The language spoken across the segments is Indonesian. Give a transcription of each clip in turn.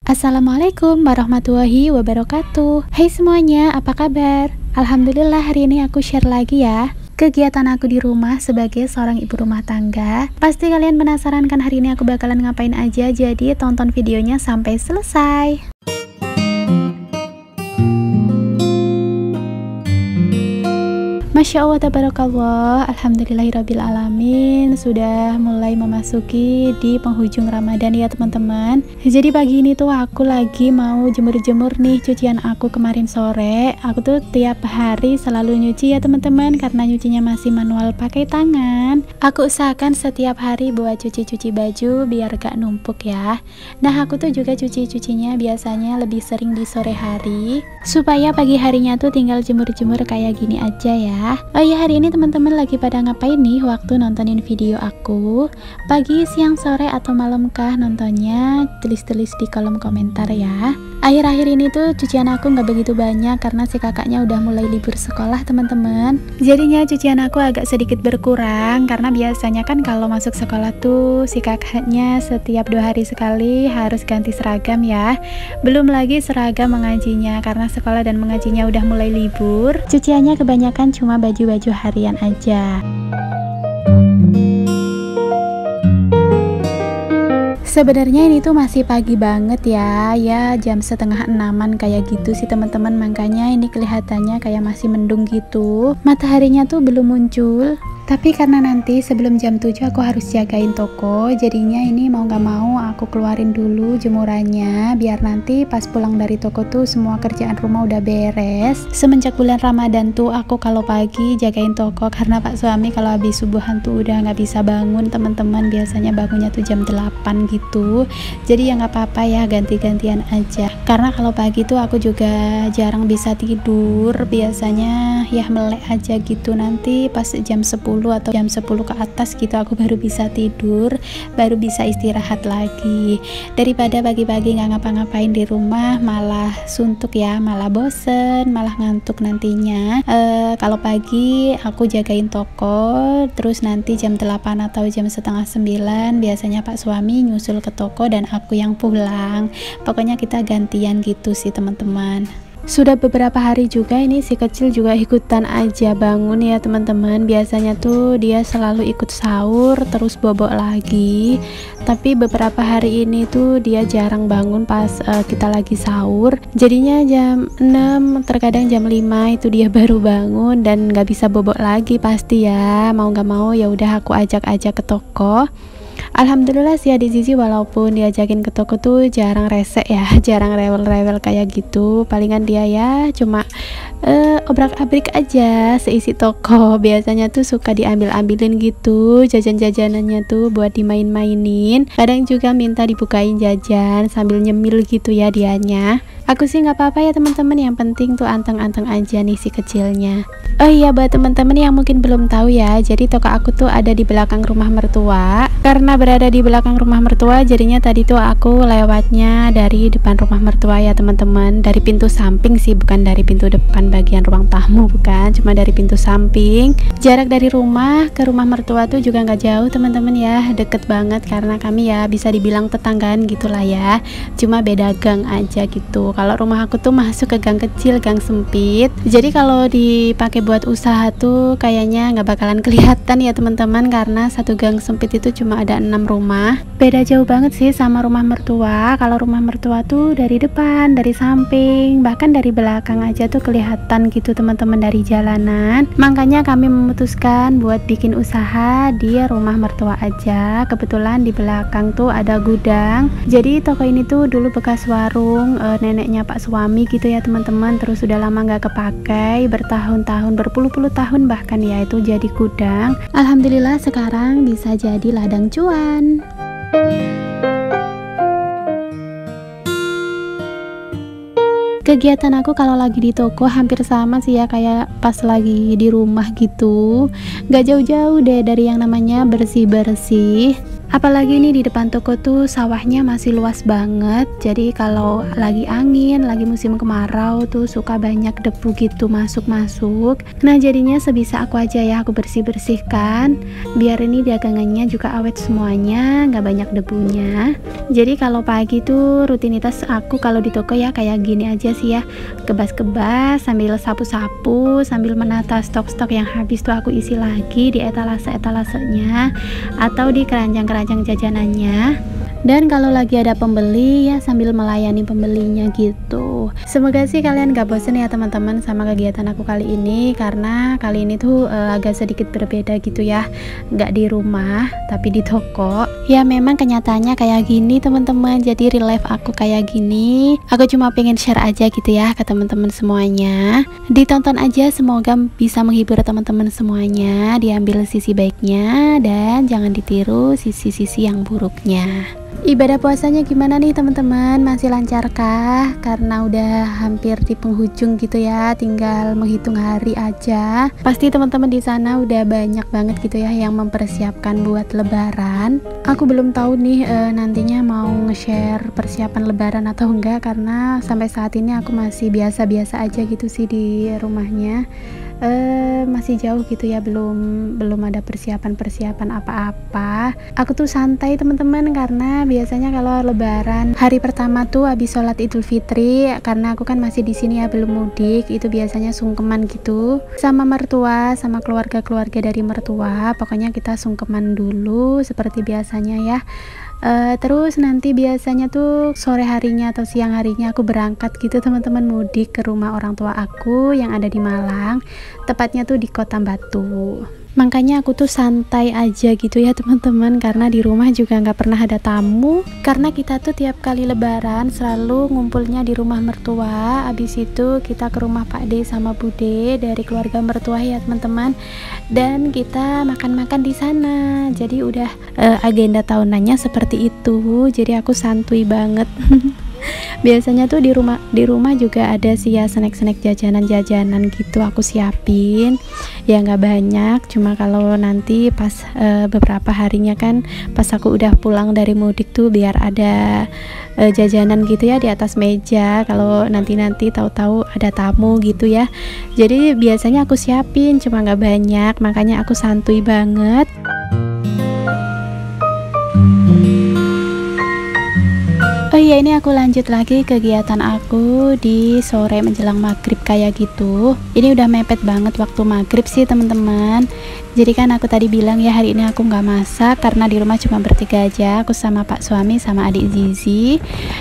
Assalamualaikum warahmatullahi wabarakatuh. Hai semuanya, apa kabar? Alhamdulillah hari ini aku share lagi ya kegiatan aku di rumah sebagai seorang ibu rumah tangga. Pasti kalian penasaran kan hari ini aku bakalan ngapain aja, jadi tonton videonya sampai selesai. Masya Allah, tabarakallah, alhamdulillahirrabbilalamin. Sudah mulai memasuki di penghujung Ramadan ya teman-teman. Jadi pagi ini tuh aku lagi mau jemur-jemur nih cucian aku kemarin sore. Aku tuh tiap hari selalu nyuci ya teman-teman, karena nyucinya masih manual pakai tangan. Aku usahakan setiap hari buat cuci-cuci baju biar gak numpuk ya. Nah aku tuh juga cuci-cucinya biasanya lebih sering di sore hari, supaya pagi harinya tuh tinggal jemur-jemur kayak gini aja ya. Oh ya, hari ini teman-teman lagi pada ngapain nih waktu nontonin video aku? Pagi, siang, sore, atau malam kah nontonnya? Tulis-tulis di kolom komentar ya. Akhir-akhir ini tuh cucian aku nggak begitu banyak karena si kakaknya udah mulai libur sekolah teman-teman. Jadinya cucian aku agak sedikit berkurang, karena biasanya kan kalau masuk sekolah tuh si kakaknya setiap 2 hari sekali harus ganti seragam ya. Belum lagi seragam mengajinya, karena sekolah dan mengajinya udah mulai libur. Cuciannya kebanyakan cuma baju-baju harian aja. Sebenarnya ini tuh masih pagi banget ya, jam setengah 6-an kayak gitu sih teman-teman. Makanya ini kelihatannya kayak masih mendung gitu, mataharinya tuh belum muncul. Tapi karena nanti sebelum jam 7 aku harus jagain toko, jadinya ini mau gak mau aku keluarin dulu jemurannya, biar nanti pas pulang dari toko tuh semua kerjaan rumah udah beres. Semenjak bulan Ramadan tuh aku kalau pagi jagain toko, karena pak suami kalau habis subuhan tuh udah gak bisa bangun teman-teman. Biasanya bangunnya tuh jam 8 gitu. Jadi ya gak apa-apa ya, ganti-gantian aja. Karena kalau pagi tuh aku juga jarang bisa tidur, biasanya ya melek aja gitu. Nanti pas jam 10 atau jam 10 ke atas gitu aku baru bisa tidur, baru bisa istirahat lagi. Daripada pagi-pagi nggak ngapa-ngapain di rumah malah suntuk ya, malah bosen, malah ngantuk nantinya. Kalau pagi aku jagain toko, terus nanti jam 8 atau jam setengah 9 biasanya pak suami nyusul ke toko dan aku yang pulang. Pokoknya kita gantian gitu sih teman-teman. Sudah beberapa hari juga ini si kecil juga ikutan aja bangun ya teman-teman. Biasanya tuh dia selalu ikut sahur terus bobok lagi, tapi beberapa hari ini tuh dia jarang bangun pas kita lagi sahur. Jadinya jam 6, terkadang jam 5 itu dia baru bangun dan nggak bisa bobok lagi pasti ya. Mau nggak mau ya udah aku ajak-ajak ke toko. Alhamdulillah sih di sisi walaupun diajakin ke toko tuh jarang resek ya, jarang rewel-rewel kayak gitu. Palingan dia ya cuma obrak-abrik aja seisi toko. Biasanya tuh suka diambil-ambilin gitu jajan-jajanannya tuh buat dimain-mainin. Kadang juga minta dibukain jajan sambil nyemil gitu ya dianya. Aku sih nggak apa-apa ya teman-teman, yang penting tuh anteng-anteng aja nih si kecilnya. Oh iya, buat teman-teman yang mungkin belum tahu ya, jadi toko aku tuh ada di belakang rumah mertua. Karena berada di belakang rumah mertua, jadinya tadi tuh aku lewatnya dari depan rumah mertua ya teman-teman. Dari pintu samping sih, bukan dari pintu depan bagian ruang tamu, bukan, cuma dari pintu samping. Jarak dari rumah ke rumah mertua tuh juga nggak jauh teman-teman ya, deket banget karena kami ya bisa dibilang tetanggaan gitulah ya. Cuma beda gang aja gitu. Kalau rumah aku tuh masuk ke gang kecil, gang sempit. Jadi kalau dipakai buat usaha tuh kayaknya nggak bakalan kelihatan ya teman-teman, karena satu gang sempit itu cuma ada 6 rumah. Beda jauh banget sih sama rumah mertua. Kalau rumah mertua tuh dari depan, dari samping, bahkan dari belakang aja tuh kelihatan gitu teman-teman dari jalanan. Makanya kami memutuskan buat bikin usaha di rumah mertua aja. Kebetulan di belakang tuh ada gudang. Jadi toko ini tuh dulu bekas warung neneknya pak suami gitu ya teman-teman. Terus sudah lama nggak kepakai, bertahun-tahun, berpuluh-puluh tahun bahkan ya, itu jadi gudang. Alhamdulillah sekarang bisa jadi ladang cuan. Kegiatan aku kalau lagi di toko hampir sama sih ya kayak pas lagi di rumah gitu. Gak jauh-jauh deh dari yang namanya bersih-bersih. Apalagi nih di depan toko tuh sawahnya masih luas banget. Jadi kalau lagi angin, lagi musim kemarau tuh suka banyak debu gitu masuk-masuk. Nah jadinya sebisa aku aja ya aku bersih-bersihkan biar ini dagangannya juga awet semuanya, nggak banyak debunya. Jadi kalau pagi tuh rutinitas aku kalau di toko ya kayak gini aja sih ya, kebas-kebas sambil sapu-sapu, sambil menata stok-stok yang habis tuh aku isi lagi di etalase-etalasenya atau di keranjang-keranjang jajanannya. Dan kalau lagi ada pembeli ya sambil melayani pembelinya gitu. Semoga sih kalian gak bosen ya teman-teman sama kegiatan aku kali ini, karena kali ini tuh agak sedikit berbeda gitu ya, gak di rumah tapi di toko. Ya memang kenyataannya kayak gini teman-teman, jadi real life aku kayak gini. Aku cuma pengen share aja gitu ya ke teman-teman semuanya. Ditonton aja, semoga bisa menghibur teman-teman semuanya, diambil sisi baiknya dan jangan ditiru sisi-sisi yang buruknya. Ibadah puasanya gimana nih teman-teman? Masih lancarkah? Karena udah hampir di penghujung gitu ya, tinggal menghitung hari aja. Pasti teman-teman di sana udah banyak banget gitu ya yang mempersiapkan buat lebaran. Aku belum tahu nih nantinya mau nge-share persiapan lebaran atau enggak, karena sampai saat ini aku masih biasa-biasa aja gitu sih di rumahnya. Masih jauh gitu ya, belum ada persiapan apa-apa. Aku tuh santai teman-teman, karena biasanya kalau lebaran hari pertama tuh habis sholat Idul Fitri, karena aku kan masih di sini ya belum mudik, itu biasanya sungkeman gitu sama mertua, sama keluarga-keluarga dari mertua. Pokoknya kita sungkeman dulu seperti biasanya ya. Terus nanti biasanya tuh sore harinya atau siang harinya aku berangkat gitu teman-teman, mudik ke rumah orang tua aku yang ada di Malang, tepatnya tuh di Kota Batu. Makanya aku tuh santai aja gitu ya teman-teman, karena di rumah juga nggak pernah ada tamu, karena kita tuh tiap kali lebaran selalu ngumpulnya di rumah mertua. Habis itu kita ke rumah Pak D sama Bude dari keluarga mertua ya teman-teman, dan kita makan-makan di sana. Jadi udah agenda tahunannya seperti itu, jadi aku santuy banget. Biasanya tuh di rumah juga ada sih ya snack-snack jajanan-jajanan gitu aku siapin. Ya nggak banyak, cuma kalau nanti pas beberapa harinya kan pas aku udah pulang dari mudik tuh biar ada jajanan gitu ya di atas meja kalau nanti tahu-tahu ada tamu gitu ya. Jadi biasanya aku siapin cuma nggak banyak, makanya aku santuy banget. Oh iya, ini aku lanjut lagi kegiatan aku di sore menjelang maghrib kayak gitu. Ini udah mepet banget waktu maghrib sih teman-teman. Jadi kan aku tadi bilang ya hari ini aku nggak masak karena di rumah cuma bertiga aja, aku sama Pak suami sama adik Zizi,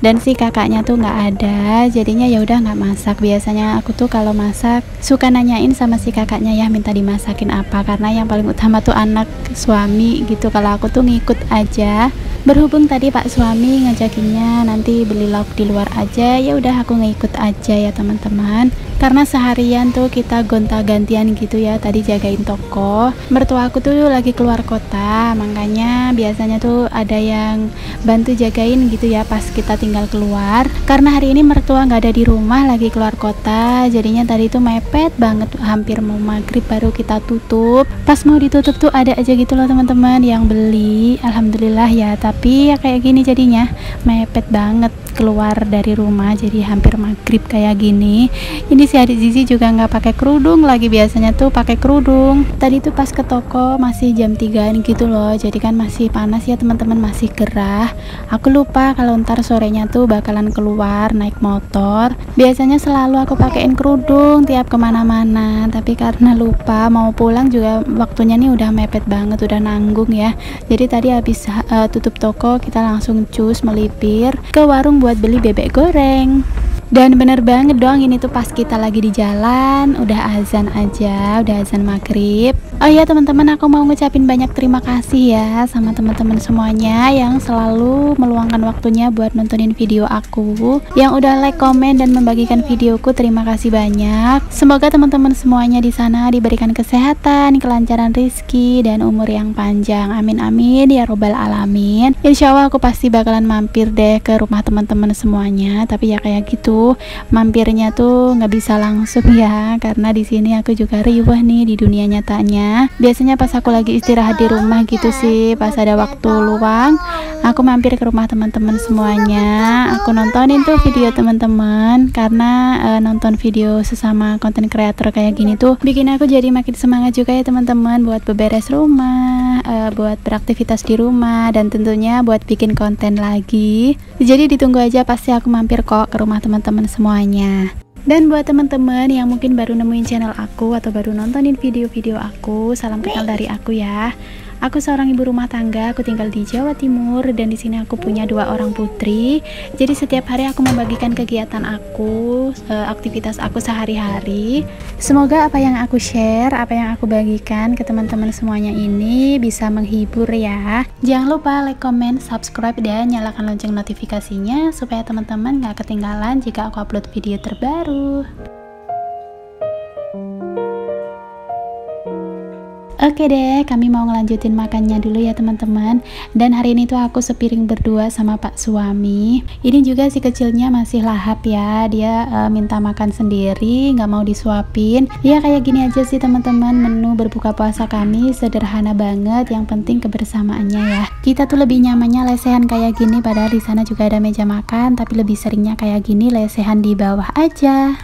dan si kakaknya tuh nggak ada. Jadinya ya udah nggak masak. Biasanya aku tuh kalau masak suka nanyain sama si kakaknya ya minta dimasakin apa, karena yang paling utama tuh anak suami gitu. Kalau aku tuh ngikut aja. Berhubung tadi Pak suami ngajakinnya nanti beli lauk di luar aja, ya udah aku ngikut aja ya teman-teman. Karena seharian tuh kita gonta-gantian gitu ya, tadi jagain toko. Mertua aku tuh lagi keluar kota, makanya biasanya tuh ada yang bantu jagain gitu ya pas kita tinggal keluar. Karena hari ini mertua nggak ada di rumah, lagi keluar kota, jadinya tadi tuh mepet banget, hampir mau maghrib baru kita tutup. Pas mau ditutup tuh ada aja gitu loh teman-teman yang beli, alhamdulillah ya. Tapi ya kayak gini jadinya mepet banget keluar dari rumah, jadi hampir maghrib kayak gini. Ini si adik Zizi juga nggak pakai kerudung lagi, biasanya tuh pakai kerudung. Tadi tuh pas ke toko masih jam 3-an gitu loh, jadi kan masih panas ya teman-teman, masih gerah. Aku lupa kalau ntar sorenya tuh bakalan keluar naik motor. Biasanya selalu aku pakein kerudung tiap kemana-mana, tapi karena lupa mau pulang juga waktunya nih udah mepet banget, udah nanggung ya. Jadi tadi habis tutup toko kita langsung cus melipir ke warung buat beli bebek goreng. Dan bener banget dong, ini tuh pas kita lagi di jalan, udah azan aja, udah azan maghrib. Oh iya teman-teman, aku mau ngucapin banyak terima kasih ya sama teman-teman semuanya yang selalu meluangkan waktunya buat nontonin video aku, yang udah like, komen, dan membagikan videoku. Terima kasih banyak. Semoga teman-teman semuanya di sana diberikan kesehatan, kelancaran rezeki, dan umur yang panjang. Amin amin ya robbal alamin. Insya Allah aku pasti bakalan mampir deh ke rumah teman-teman semuanya. Tapi ya kayak gitu, aku mampirnya tuh nggak bisa langsung ya, karena di sini aku juga riwah nih di dunia nyatanya. Biasanya pas aku lagi istirahat di rumah gitu sih, pas ada waktu luang aku mampir ke rumah teman-teman semuanya, aku nontonin tuh video teman-teman, karena nonton video sesama konten kreator kayak gini tuh bikin aku jadi makin semangat juga ya teman-teman, buat beberes rumah, buat beraktivitas di rumah, dan tentunya buat bikin konten lagi. Jadi ditunggu aja, pasti aku mampir kok ke rumah teman-teman semuanya. Dan buat teman-teman yang mungkin baru nemuin channel aku atau baru nontonin video-video aku, salam kenal dari aku ya. Aku seorang ibu rumah tangga, aku tinggal di Jawa Timur, dan di sini aku punya 2 orang putri. Jadi setiap hari aku membagikan kegiatan aku, aktivitas aku sehari-hari. Semoga apa yang aku share, apa yang aku bagikan ke teman-teman semuanya ini bisa menghibur ya. Jangan lupa like, comment, subscribe, dan nyalakan lonceng notifikasinya supaya teman-teman gak ketinggalan jika aku upload video terbaru. Oke deh, kami mau ngelanjutin makannya dulu ya teman-teman. Dan hari ini tuh aku sepiring berdua sama Pak suami. Ini juga si kecilnya masih lahap ya, dia minta makan sendiri, nggak mau disuapin. Ya kayak gini aja sih teman-teman, menu berbuka puasa kami sederhana banget, yang penting kebersamaannya ya. Kita tuh lebih nyamannya lesehan kayak gini, padahal di sana juga ada meja makan, tapi lebih seringnya kayak gini lesehan di bawah aja.